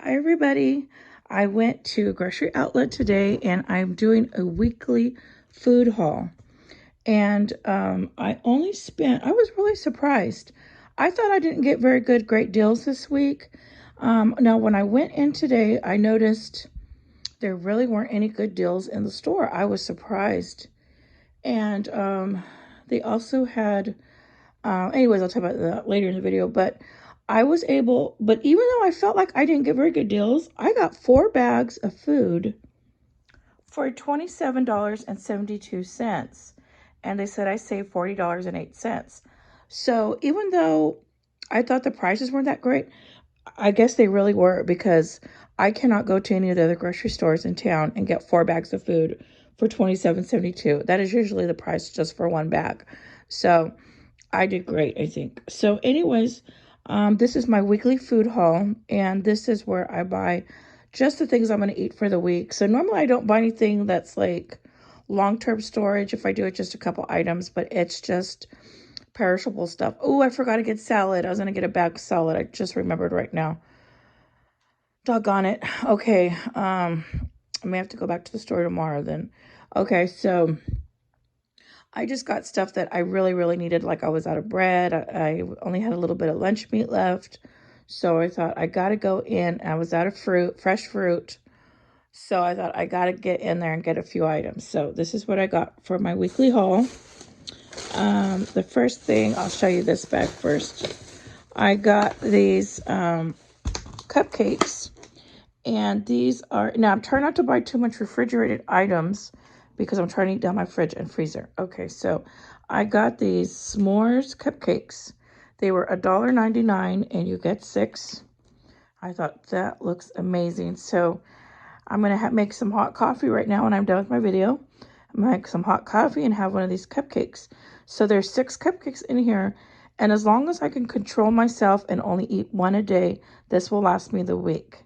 Hi everybody. I went to a grocery outlet today and I'm doing a weekly food haul. And I was really surprised. I thought I didn't get great deals this week. Now when I went in today, I noticed there really weren't any good deals in the store. I was surprised. And they also had, anyways, I'll talk about that later in the video, but but even though I felt like I didn't get very good deals, I got 4 bags of food for $27.72. And they said I saved $40.08. So even though I thought the prices weren't that great, I guess they really were, because I cannot go to any of the other grocery stores in town and get 4 bags of food for $27.72. That is usually the price just for 1 bag. So I did great, I think. So anyways, this is my weekly food haul, and this is where I buy just the things I'm going to eat for the week. So normally I don't buy anything that's like long-term storage. If I do, it's just a couple items, but it's just perishable stuff. Oh, I forgot to get salad. I was going to get a bag of salad. I just remembered right now. Doggone it. Okay, I may have to go back to the store tomorrow then. Okay, so I just got stuff that I really needed. Like I was out of bread. I only had a little bit of lunch meat left. So I thought I got to go in. I was out of fresh fruit. So I thought I got to get in there and get a few items. So this is what I got for my weekly haul. The first thing, I'll show you this bag first. I got these cupcakes. And these are, now I'm trying not to buy too much refrigerated items because I'm trying to eat down my fridge and freezer. Okay, so I got these s'mores cupcakes. They were $1.99 and you get 6. I thought that looks amazing. So I'm going to make some hot coffee right now when I'm done with my video. I'm going to make some hot coffee and have one of these cupcakes. So there's 6 cupcakes in here. And as long as I can control myself and only eat 1 a day, this will last me the week.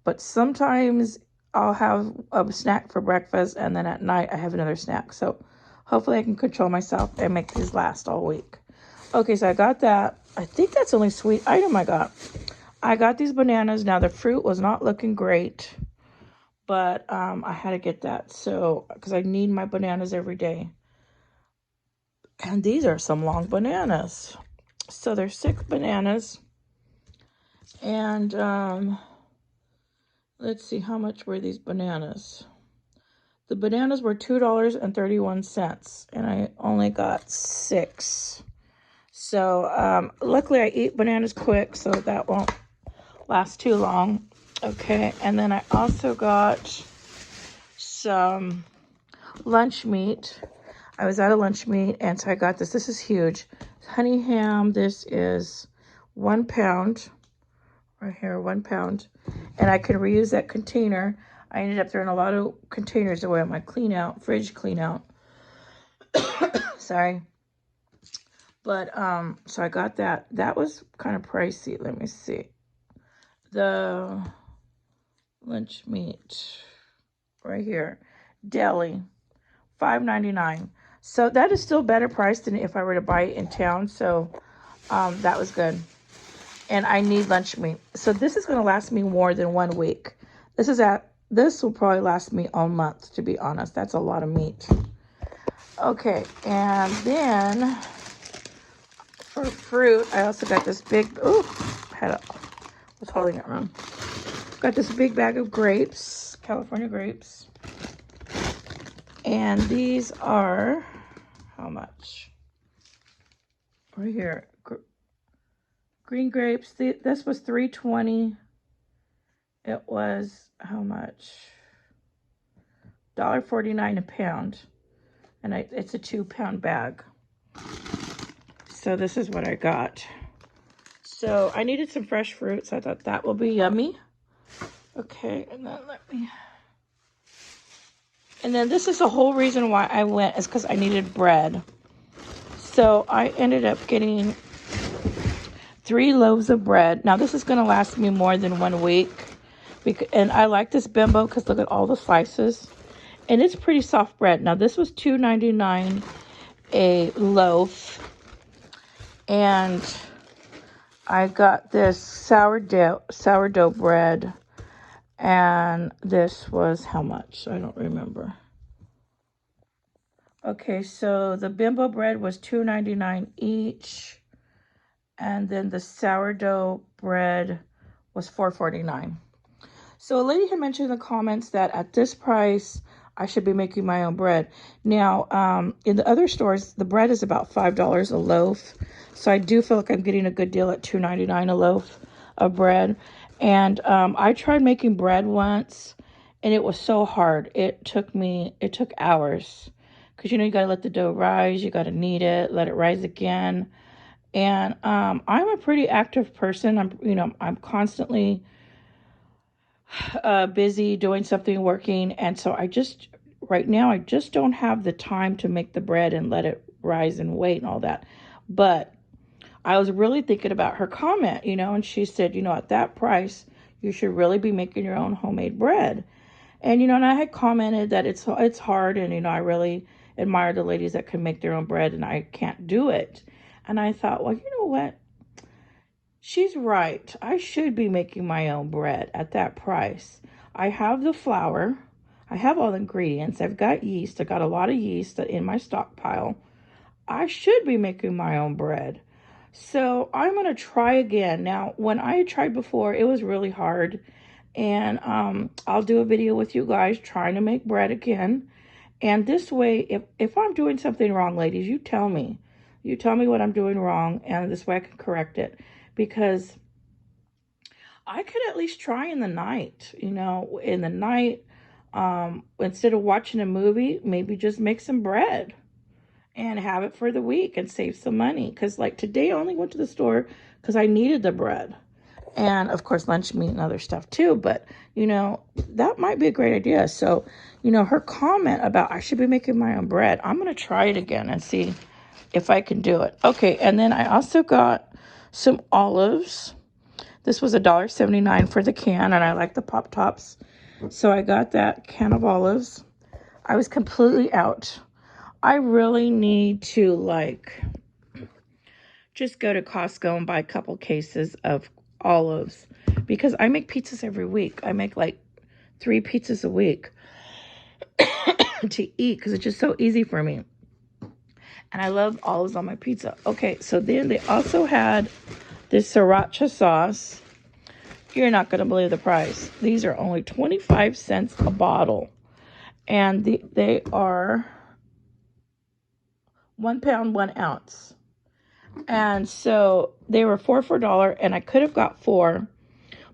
But sometimes I'll have a snack for breakfast, and then at night I have another snack. So hopefully I can control myself and make these last all week. Okay, so I got that. I think that's the only sweet item I got. I got these bananas. Now the fruit was not looking great, but I had to get that. So, because I need my bananas every day. And these are some long bananas. So there's 6 bananas. And let's see, how much were these bananas? The bananas were $2.31, and I only got 6. So, luckily I eat bananas quick, so that won't last too long. Okay, and then I also got some lunch meat. I was out of lunch meat, and so I got this. This is huge. Honey ham. This is 1 pound. Right here, 1 pound. And I can reuse that container. I ended up throwing a lot of containers away on my fridge clean out. Sorry. But, so I got that. That was kind of pricey. Let me see. The lunch meat right here. Deli, $5.99. So that is still better priced than if I were to buy it in town. So, that was good. And I need lunch meat. So this is going to last me more than 1 week. This will probably last me a month, to be honest. That's a lot of meat. Okay, and then for fruit, I also got this big, was holding it wrong. Got this big bag of grapes, California grapes. And these are, how much? Right here. Green grapes, this was $3.20. It was, how much? $1.49 a pound. And it's a 2-pound bag. So this is what I got. So I needed some fresh fruit, so I thought that will be yummy. Okay, and then this is the whole reason why I went, is because I needed bread. So I ended up getting 3 loaves of bread. Now this is going to last me more than 1 week. And I like this Bimbo because look at all the slices. And it's pretty soft bread. Now this was $2.99 a loaf. And I got this sourdough bread. And this was how much? I don't remember. Okay, so the bimbo bread was $2.99 each. And then the sourdough bread was $4.49. So a lady had mentioned in the comments that at this price, I should be making my own bread. Now, in the other stores, the bread is about $5 a loaf. So I do feel like I'm getting a good deal at $2.99 a loaf of bread. And I tried making bread once, and it was so hard. It took hours. Because, you got to let the dough rise. You got to knead it, let it rise again. And I'm a pretty active person. I'm constantly busy doing something, working, and so right now I just don't have the time to make the bread and let it rise and wait and all that. But I was really thinking about her comment, and she said, at that price, you should really be making your own homemade bread. And and I had commented that it's hard, and I really admire the ladies that can make their own bread, and I can't do it. And I thought, well, you know what? She's right. I should be making my own bread at that price. I have the flour. I have all the ingredients. I've got yeast. I got a lot of yeast in my stockpile. I should be making my own bread. So I'm going to try again. Now, when I tried before, it was really hard. And I'll do a video with you guys trying to make bread again. And this way, if I'm doing something wrong, ladies, you tell me. You tell me what I'm doing wrong, and this way I can correct it. Because I could at least try in the night, in the night, instead of watching a movie, maybe just make some bread and have it for the week and save some money. Because like today I only went to the store because I needed the bread. And of course lunch meat and other stuff too. But, that might be a great idea. So, her comment about I should be making my own bread, I'm going to try it again and see if I can do it. Okay, and then I also got some olives. This was $1.79 for the can, and I like the pop tops. So I got that can of olives. I was completely out. I really need to just go to Costco and buy a couple cases of olives because I make pizzas every week. I make 3 pizzas a week to eat because it's just so easy for me. And I love olives on my pizza. Okay, so then they also had this sriracha sauce. You're not going to believe the price. These are only 25 cents a bottle. And they are 1 pound, 1 ounce. And so they were 4 for $1, and I could have got 4.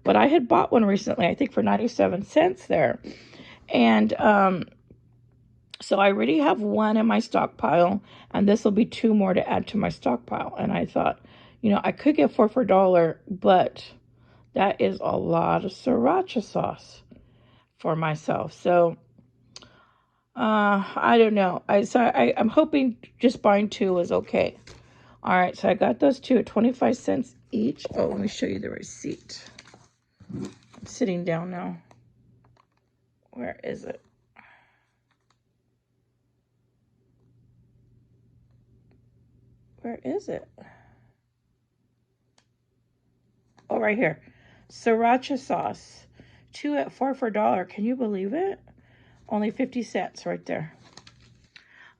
But I had bought one recently, I think for 97 cents there. And so I already have 1 in my stockpile, and this will be 2 more to add to my stockpile. And I thought, I could get 4 for $1, but that is a lot of sriracha sauce for myself. So I don't know. I'm hoping just buying 2 is okay. All right, so I got those 2 at 25 cents each. Oh, let me show you the receipt. I'm sitting down now. Where is it? Where is it? Oh, right here. Sriracha sauce. 2 at 4 for $1. Can you believe it? Only 50 cents right there.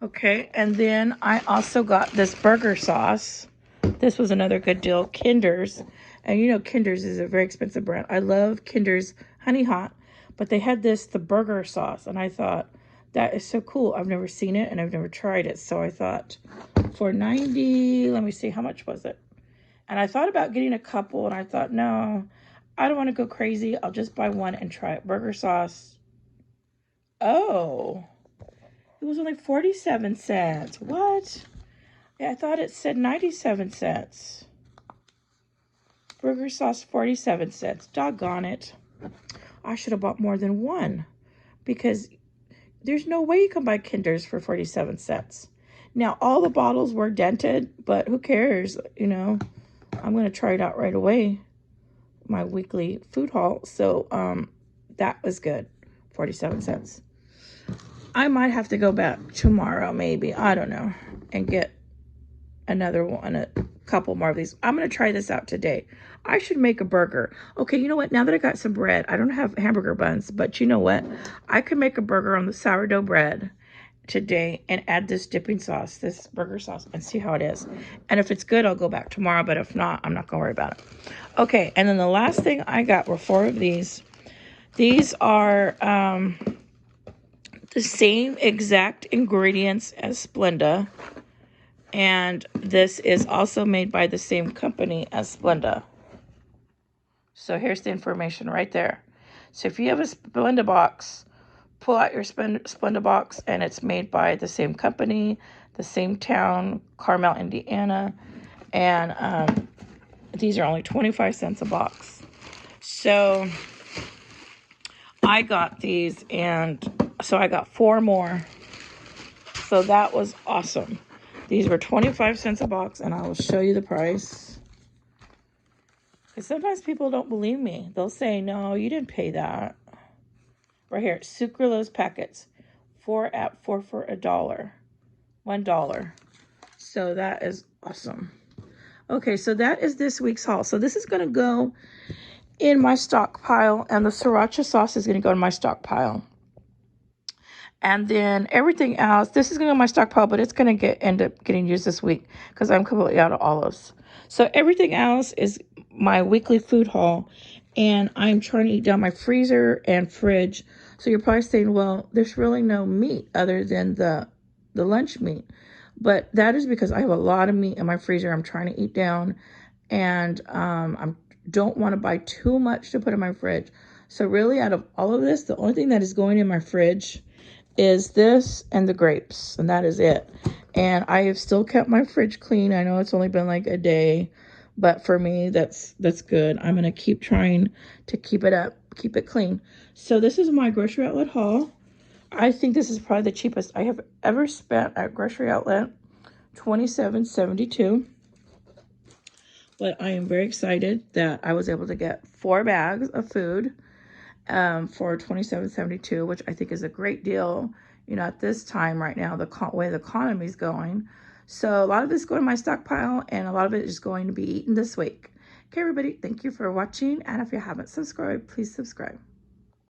Okay, and then I also got this burger sauce. This was another good deal. Kinder's. And Kinder's is a very expensive brand. I love Kinder's Honey Hot. But they had the burger sauce. And I thought, that is so cool. I've never seen it and I've never tried it. So I thought, for 90, let me see, how much was it? And I thought about getting a couple. And I thought, no, I don't want to go crazy. I'll just buy 1 and try it. Burger sauce. Oh. It was only 47 cents. What? Yeah, I thought it said 97 cents. Burger sauce, 47 cents. Doggone it. I should have bought more than 1 because there's no way you can buy Kinder's for 47 cents. Now, all the bottles were dented, but who cares? I'm going to try it out right away. My weekly food haul. So, that was good. 47 cents. I might have to go back tomorrow, maybe. I don't know. And get another one. couple more of these. I'm going to try this out today. I should make a burger. Okay, you know what? Now that I got some bread, I don't have hamburger buns, but you know what? I could make a burger on the sourdough bread today and add this dipping sauce, this burger sauce, and see how it is. And if it's good, I'll go back tomorrow, but if not, I'm not going to worry about it. Okay, and then the last thing I got were 4 of these. These are the same exact ingredients as Splenda, and this is also made by the same company as Splenda. So here's the information right there. So if you have a Splenda box, pull out your Splenda box, and it's made by the same company, the same town, Carmel, Indiana, and these are only 25 cents a box. So I got these, and so I got 4 more. So that was awesome. These were 25 cents a box, and I will show you the price. Because sometimes people don't believe me. They'll say, no, you didn't pay that. Right here, sucralose packets. 4 for $1. $1. So that is awesome. Okay, so that is this week's haul. So this is going to go in my stockpile, and the sriracha sauce is going to go in my stockpile. And then everything else, this is going to go in my stockpile, but it's going to end up getting used this week because I'm completely out of olives. So everything else is my weekly food haul, and I'm trying to eat down my freezer and fridge. So you're probably saying, well, there's really no meat other than the lunch meat. But that is because I have a lot of meat in my freezer I'm trying to eat down, and I don't want to buy too much to put in my fridge. So really, out of all of this, the only thing that is going in my fridge is this and the grapes, and that is it. And I have still kept my fridge clean. I know it's only been like a day, but for me, that's good. I'm going to keep trying to keep it clean. So this is my grocery outlet haul. I think this is probably the cheapest I have ever spent at grocery outlet, $27.72. But I am very excited that I was able to get 4 bags of food for $27.72, which I think is a great deal, you know, at this time right now, the way the economy is going. So a lot of it's going to my stockpile, and a lot of it is going to be eaten this week. Okay, everybody, thank you for watching, and if you haven't subscribed, please subscribe.